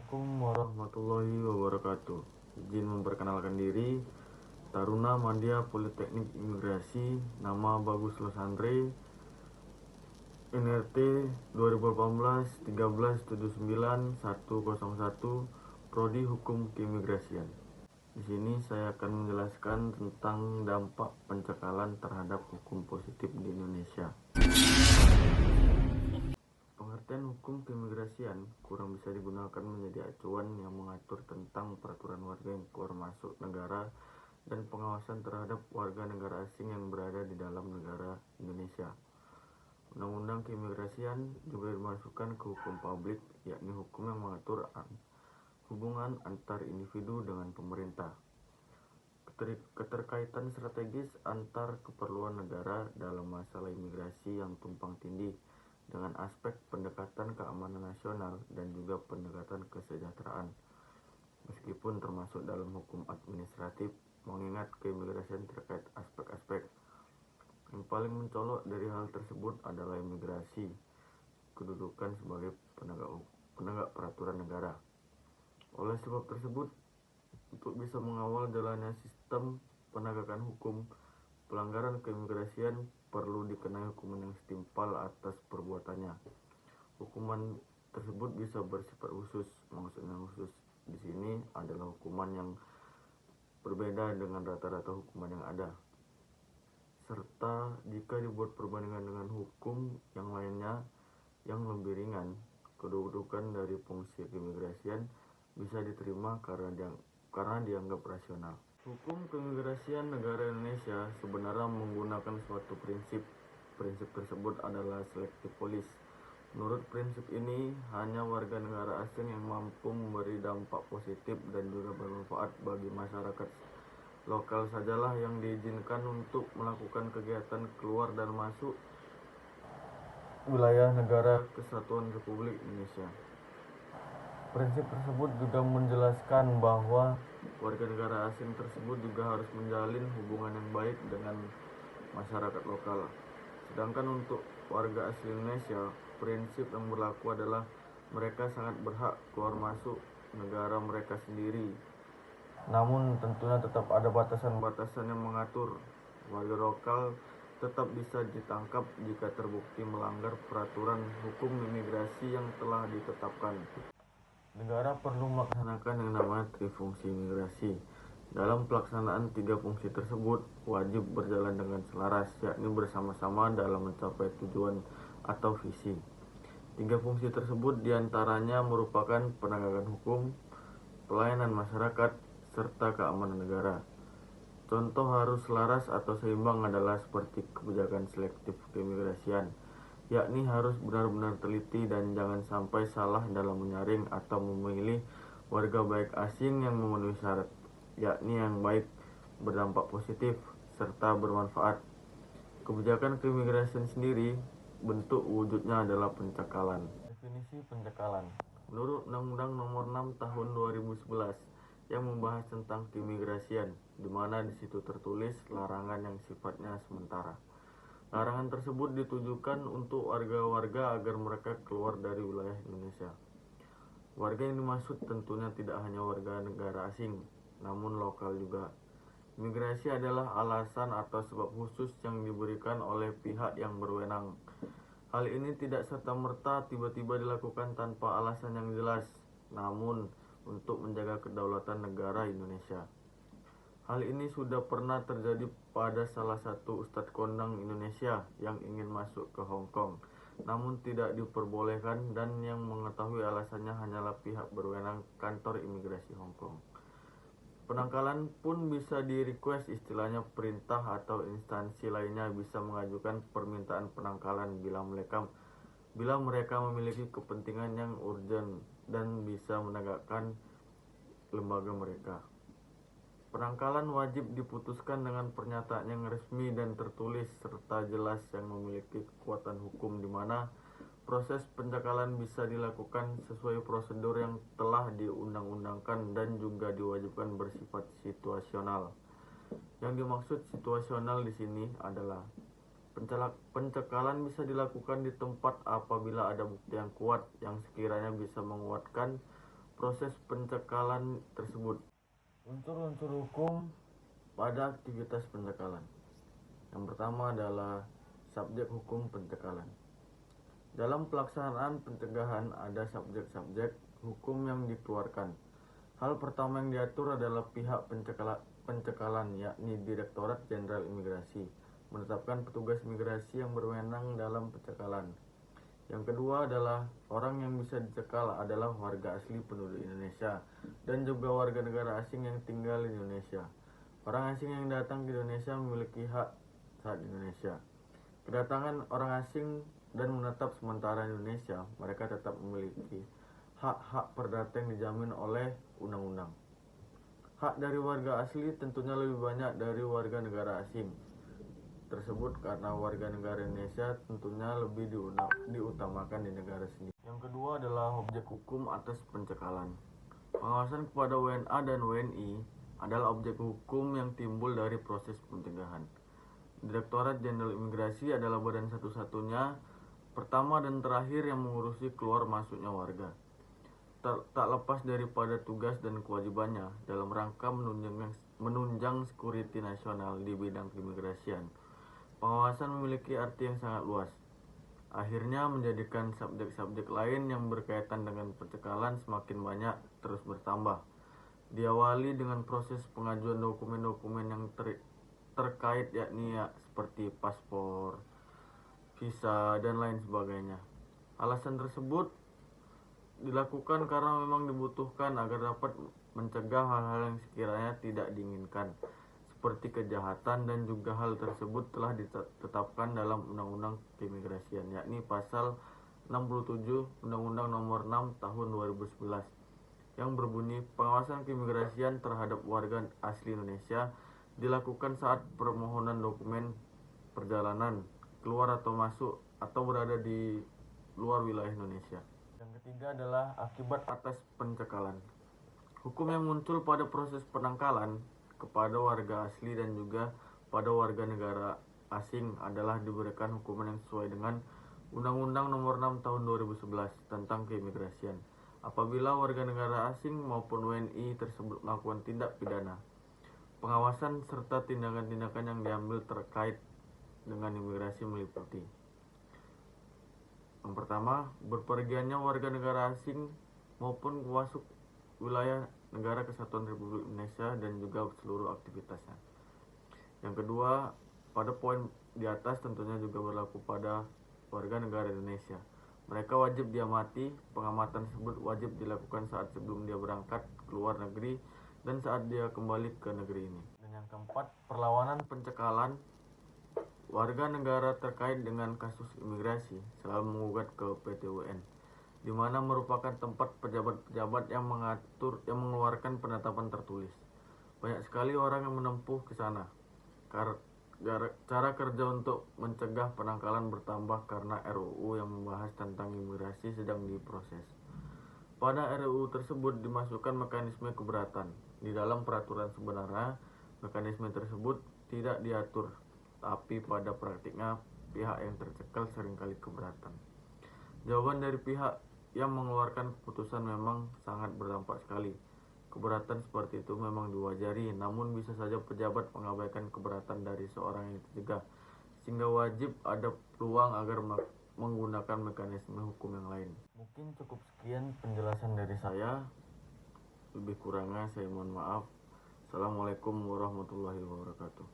Assalamualaikum warahmatullahi wabarakatuh. Izin memperkenalkan diri, Taruna Madya Politeknik Imigrasi, nama Bagus Losandre, NRT 2018 13 79 101, Prodi Hukum Keimigrasian. Di sini saya akan menjelaskan tentang dampak pencekalan terhadap hukum positif di Indonesia. Pengertian hukum keimigrasian kurang bisa digunakan menjadi acuan yang mengatur tentang peraturan warga yang keluar masuk negara dan pengawasan terhadap warga negara asing yang berada di dalam negara Indonesia. Undang-undang keimigrasian juga dimasukkan ke hukum publik, yakni hukum yang mengatur hubungan antar individu dengan pemerintah. Keterkaitan strategis antar keperluan negara dalam masalah imigrasi yang tumpang tindih dengan aspek pendekatan keamanan nasional dan juga pendekatan kesejahteraan, meskipun termasuk dalam hukum administratif, mengingat keimigrasian terkait aspek-aspek. Yang paling mencolok dari hal tersebut adalah imigrasi, kedudukan sebagai penegak peraturan negara. Oleh sebab tersebut, untuk bisa mengawal jalannya sistem penegakan hukum, pelanggaran keimigrasian perlu dikenai hukuman yang setimpal atas perbuatannya. Hukuman tersebut bisa bersifat khusus. Maksudnya khusus di sini adalah hukuman yang berbeda dengan rata-rata hukuman yang ada. Serta jika dibuat perbandingan dengan hukum yang lainnya yang lebih ringan, kedudukan dari fungsi keimigrasian bisa diterima karena dianggap rasional. Hukum keimigrasian negara Indonesia sebenarnya menggunakan suatu prinsip. Prinsip tersebut adalah selective police. Menurut prinsip ini, hanya warga negara asing yang mampu memberi dampak positif dan juga bermanfaat bagi masyarakat lokal sajalah yang diizinkan untuk melakukan kegiatan keluar dan masuk wilayah negara Kesatuan Republik Indonesia. Prinsip tersebut juga menjelaskan bahwa warga negara asing tersebut juga harus menjalin hubungan yang baik dengan masyarakat lokal. Sedangkan untuk warga asli Indonesia, prinsip yang berlaku adalah mereka sangat berhak keluar masuk negara mereka sendiri. Namun tentunya tetap ada batasan-batasan yang mengatur. Warga lokal tetap bisa ditangkap jika terbukti melanggar peraturan hukum imigrasi yang telah ditetapkan. Negara perlu melaksanakan yang namanya trifungsi imigrasi. Dalam pelaksanaan tiga fungsi tersebut wajib berjalan dengan selaras, yakni bersama-sama dalam mencapai tujuan atau visi. Tiga fungsi tersebut diantaranya merupakan penegakan hukum, pelayanan masyarakat, serta keamanan negara. Contoh harus selaras atau seimbang adalah seperti kebijakan selektif keimigrasian, yakni harus benar-benar teliti dan jangan sampai salah dalam menyaring atau memilih warga baik asing yang memenuhi syarat, yakni yang baik, berdampak positif, serta bermanfaat. Kebijakan keimigrasian sendiri bentuk wujudnya adalah pencekalan. Definisi pencekalan menurut Undang-Undang Nomor 6 Tahun 2011 yang membahas tentang keimigrasian, di mana di situ tertulis larangan yang sifatnya sementara. Larangan tersebut ditujukan untuk warga-warga agar mereka keluar dari wilayah Indonesia. Warga yang dimaksud tentunya tidak hanya warga negara asing, namun lokal juga. Migrasi adalah alasan atau sebab khusus yang diberikan oleh pihak yang berwenang. Hal ini tidak serta-merta tiba-tiba dilakukan tanpa alasan yang jelas, namun untuk menjaga kedaulatan negara Indonesia. Hal ini sudah pernah terjadi pada salah satu ustadz kondang Indonesia yang ingin masuk ke Hong Kong, namun tidak diperbolehkan, dan yang mengetahui alasannya hanyalah pihak berwenang kantor imigrasi Hong Kong. Penangkalan pun bisa di-request, istilahnya perintah atau instansi lainnya bisa mengajukan permintaan penangkalan bila mereka memiliki kepentingan yang urgent dan bisa menegakkan lembaga mereka. Penangkalan wajib diputuskan dengan pernyataan yang resmi dan tertulis serta jelas yang memiliki kekuatan hukum, di mana proses pencekalan bisa dilakukan sesuai prosedur yang telah diundang-undangkan dan juga diwajibkan bersifat situasional. Yang dimaksud situasional di sini adalah pencekalan bisa dilakukan di tempat apabila ada bukti yang kuat yang sekiranya bisa menguatkan proses pencekalan tersebut. Unsur-unsur hukum pada aktivitas pencekalan. Yang pertama adalah subjek hukum pencekalan. Dalam pelaksanaan pencegahan ada subjek-subjek hukum yang dikeluarkan. Hal pertama yang diatur adalah pihak pencekalan, yakni Direktorat Jenderal Imigrasi, menetapkan petugas imigrasi yang berwenang dalam pencekalan. Yang kedua adalah orang yang bisa dicekal adalah warga asli penduduk Indonesia dan juga warga negara asing yang tinggal di Indonesia. Orang asing yang datang ke Indonesia memiliki hak saat di Indonesia. Kedatangan orang asing dan menetap sementara di Indonesia, mereka tetap memiliki hak-hak perdata yang dijamin oleh undang-undang. Hak dari warga asli tentunya lebih banyak dari warga negara asing tersebut karena warga negara Indonesia tentunya lebih diutamakan di negara sendiri. Yang kedua adalah objek hukum atas pencekalan. Pengawasan kepada WNA dan WNI adalah objek hukum yang timbul dari proses pencegahan. Direktorat Jenderal Imigrasi adalah badan satu-satunya pertama dan terakhir yang mengurusi keluar masuknya warga. Tak lepas daripada tugas dan kewajibannya dalam rangka menunjang security nasional di bidang keimigrasian. Pengawasan memiliki arti yang sangat luas. Akhirnya menjadikan subjek-subjek lain yang berkaitan dengan pencekalan semakin banyak terus bertambah. Diawali dengan proses pengajuan dokumen-dokumen yang terkait yakni seperti paspor, visa, dan lain sebagainya. Alasan tersebut dilakukan karena memang dibutuhkan agar dapat mencegah hal-hal yang sekiranya tidak diinginkan seperti kejahatan, dan juga hal tersebut telah ditetapkan dalam Undang-Undang Keimigrasian yakni pasal 67 Undang-Undang Nomor 6 Tahun 2011 yang berbunyi pengawasan keimigrasian terhadap warga asli Indonesia dilakukan saat permohonan dokumen perjalanan keluar atau masuk atau berada di luar wilayah Indonesia. Yang ketiga adalah akibat atas pencekalan. Hukum yang muncul pada proses penangkalan kepada warga asli dan juga pada warga negara asing adalah diberikan hukuman yang sesuai dengan Undang-Undang Nomor 6 Tahun 2011 tentang keimigrasian. Apabila warga negara asing maupun WNI tersebut melakukan tindak pidana, pengawasan serta tindakan-tindakan yang diambil terkait dengan imigrasi meliputi: yang pertama, berpergiannya warga negara asing maupun masuk wilayah Negara Kesatuan Republik Indonesia dan juga seluruh aktivitasnya. Yang kedua, pada poin di atas tentunya juga berlaku pada warga negara Indonesia. Mereka wajib diamati. Pengamatan tersebut wajib dilakukan saat sebelum dia berangkat ke luar negeri dan saat dia kembali ke negeri ini. Dan yang keempat, perlawanan pencekalan. Warga negara terkait dengan kasus imigrasi selalu menggugat ke PT UN, di mana merupakan tempat pejabat-pejabat yang mengeluarkan penetapan tertulis. Banyak sekali orang yang menempuh ke sana. Cara kerja untuk mencegah penangkalan bertambah karena RUU yang membahas tentang imigrasi sedang diproses. Pada RUU tersebut dimasukkan mekanisme keberatan. Di dalam peraturan sebenarnya, mekanisme tersebut tidak diatur, tapi pada praktiknya pihak yang tercekal seringkali keberatan. Jawaban dari pihak yang mengeluarkan keputusan memang sangat berdampak sekali. Keberatan seperti itu memang diwajari, namun bisa saja pejabat mengabaikan keberatan dari seorang yang tercegah, sehingga wajib ada peluang agar menggunakan mekanisme hukum yang lain. Mungkin cukup sekian penjelasan dari saya. Lebih kurangnya saya mohon maaf. Assalamualaikum warahmatullahi wabarakatuh.